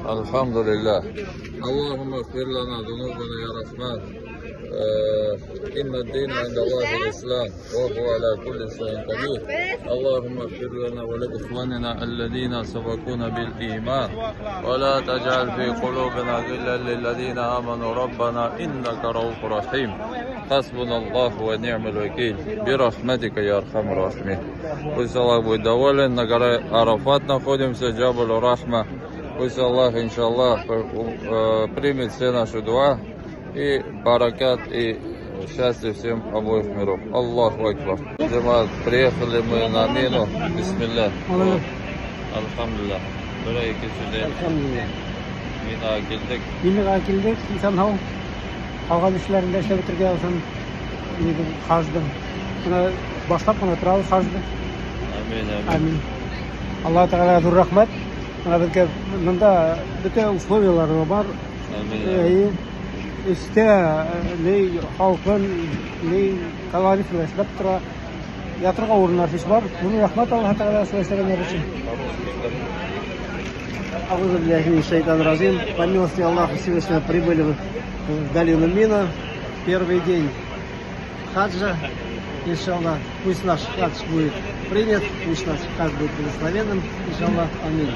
الحمد لله. اللهم اغفر لنا ذنوبنا يا رحمن. إن الدين عند الله الإسلام وهو على كل شيء قدير. اللهم اغفر لنا ولإخواننا الذين سبقونا بالإيمان ولا تجعل في قلوبنا غلا للذين آمنوا ربنا إنك رؤوف رحيم. حسبنا الله ونعم الوكيل برحمتك يا أرحم الراحمين. Пусть Аллах будет доволен. На горе Арафат находимся, Джабаль Рахма. Пусть Аллах, иншаллах, примет все наши дуа и баракат, и счастье всем обоих миров. Аллаху Акбар. Приехали мы на Мину. Бисмилля. Алхамдулилlah. Buraya geçeceğiz. Minaga keldik. Minaga keldik. İnsan hava. Kalgan işlerinde işte bitirgen olsun. Hajdı. Buna başlap buna turabız hajdı. Amin. Amin. Allah Teala dur rahmet. Buna bizge bunda bütün условиялар var. Amin. İşte ne halkın ne kalanifler işlep tura yatırga orunlar iş var. Bunu rahmet Allah Teala söyleyenler için. Аузу биллахи мин шайтанир разим. По милости Аллаха Всевышнего прибыли в долину Мина. Первый день хаджа. Иншаллах, пусть наш хадж будет принят, пусть наш хадж будет благословенным. Иншаллах, аминь.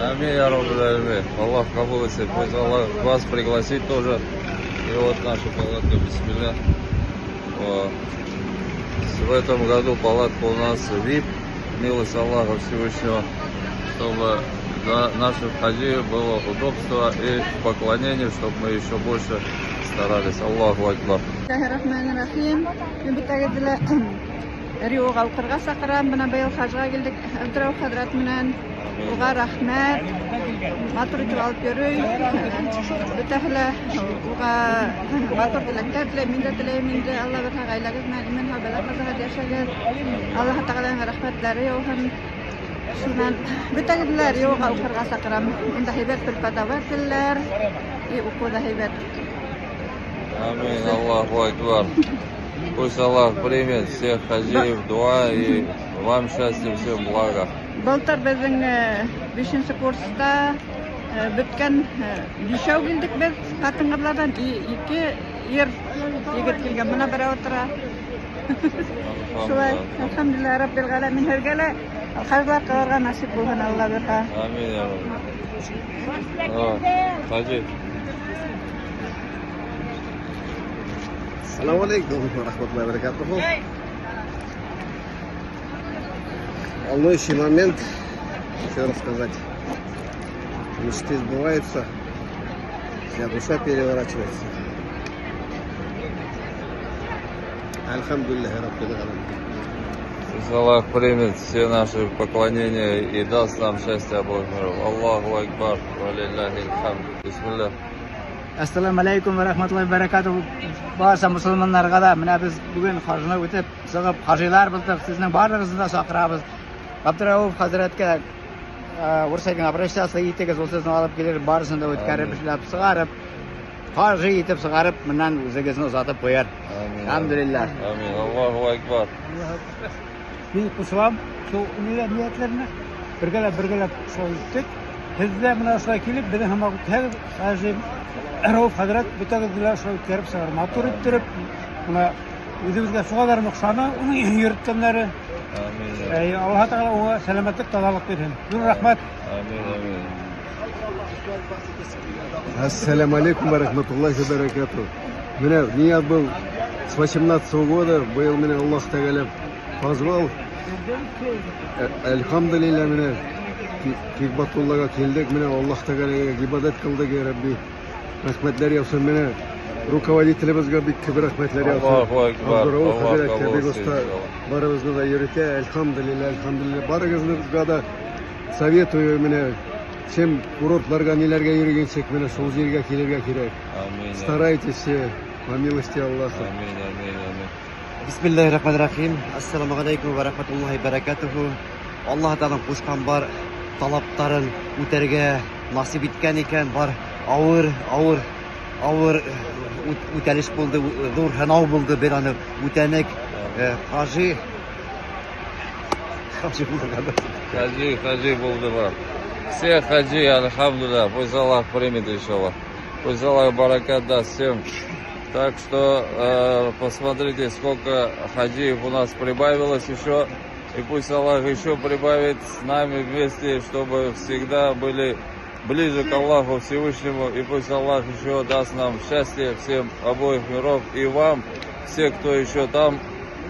Аминь, я Раббуль. Аллах кабул etsin. Пусть Аллах вас пригласит тоже. И вот наша палатка, бисмилля. В этом году палатка у нас VIP. Милость Аллаха Всевышнего, чтобы для наших хаджиев было удобство и поклонение, чтобы мы еще больше старались. Аллаху Акбар. Bismillahirrahmanirrahim. Мен битәгәдәлә Риога укырга сакырам. Менә быел хаҗга килдек. Абдрау хәдрәт менән уга рәхмәт. Матур итеп алып йөрү. Битәһлә уга матур теләктәр теләй, мин дә теләйм инде. Алла бер гаиләгез мәгъмин һәбәлә казага яшәгән. Аллаһ Тәгаләнең рәхмәтләре яуган. Шуннан битәгәдәлә Риога укырга сакырам. Инде һәйбәт филпатаватлар. И укуда һәйбәт. Аминь. Аллаху Акбар. Пусть Аллах примет всех хаджиев дуа и вам счастья, всем блага. Былтыр безнең 5нче курста беткән 5 килдек без хатын-кызлардан 2 егет килгән. Менә берәү тора. Шулай, алхамдулилlah раббил галәмин һәргәлә хаҗлар кылырга насип булган Алла бирһә. Аминь я Рабб. Хаджи. Assalamu alaikum warahmatullahi wabarakatuh. Волнующий момент, еще рассказать. Мечты сбываются, вся душа переворачивается. Альхамдулиллахи раббил аламин. Пусть Аллах примет все наши поклонения и даст нам счастье обоих миров. Аллаху Акбар. Валиллахи алхамд. Бисмилля. Assalamu alaykum va rahmatullohi va barakatuh. Barcha musulmonlarga da mana biz bugun hajni o'tib, sig'ib hajilar bildik. Sizning barlig'ingizni da chaqiramiz. Abdurauf hazratga o'rsagan обращаться итегез o'zingizni olib kelir, barisini o'tkazib ishlab sig'arib, haji etib sig'arib, bundan o'zingizni uzatib qo'yar. Alhamdulillah. Amin. Allahu Akbar. Men qo'shim, shu niyatlarni birgalab so'ydik. Sizde buna şöyle kelip, bir de hem haji Rauf Hazret bütünüyle şöyle kerip sağır motor ettirip, buna özümüzge şu kadar noksanı, onu yürütkenleri. Amin. Allah Teala ona selametlik, tazallık verin. Nur rahmet. Amin. Ассаляму алейкум ва рахматуллахи ва баракатух. Меня ният был с 18 года, был меня Аллах Тааля позвал. Альхамдулилля, меня Кикбатуллага келдик, меня Аллах Тааля ибадат кылдык, я Рабби. Рахматлар яусын, меня руководителебизге бик күп рахматлар яусын. Аллаху Акбар. Абдурауф хазрәткә бик оста барыбызны да йөртә. Альхамдулилля. Барыгызга да советую меня. Всем курортларга, неләргә йөргәнчек, менә шул җиргә килергә кирәк. Амин. Старайтесь все, по милости Аллаха. Амин. Bismillahirrahmanirrahim. Assalamu alaikum va rahmatullahi va barakatuhu. Alloh taolo qo'shgan bor talablarin o'targa nasib etgan ekan, bor авыр o'talish bo'ldi, zo'r hanov bo'ldi, bir aniq o'tanik haji Хаджи bo'ldilar. Все хаджи, альхамдулилля, пусть Аллах примет, иншаллах. Пусть Аллах баракат даст всем. Так что посмотрите, сколько хаджиев у нас прибавилось еще. И пусть Аллах еще прибавит с нами вместе, чтобы всегда были ближе к Аллаху Всевышнему. И пусть Аллах еще даст нам счастье всем обоих миров. И вам, все, кто еще там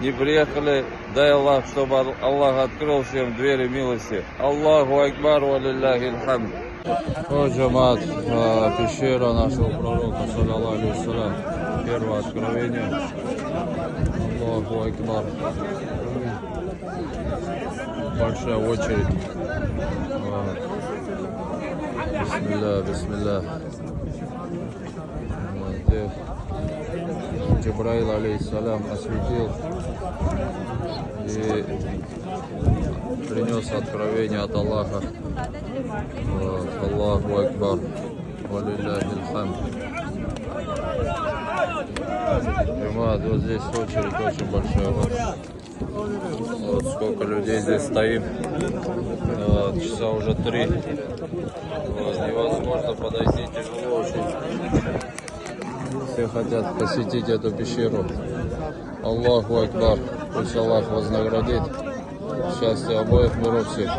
не приехали, дай Аллах, чтобы Аллах открыл всем двери милости. Аллаху Акбар, ва лилляхи алхамд. О, джамат, пещера нашего пророка, саллаллаху алейхи ва саллям. Первое откровение. Аллаху Акбар. Большая очередь. Бисмилля, бисмилля. Джибраил алейхиссалям осветил и принес откровение от Аллаха. Аллаху Акбар. Валилляхи алхамд. Вот здесь очередь очень большая. Вот сколько людей здесь стоит. Часа уже 3. Невозможно подойти, тяжело очень. Все хотят посетить эту пещеру. Аллаху Акбар. Пусть Аллах вознаградит. Счастье обоих миров всех.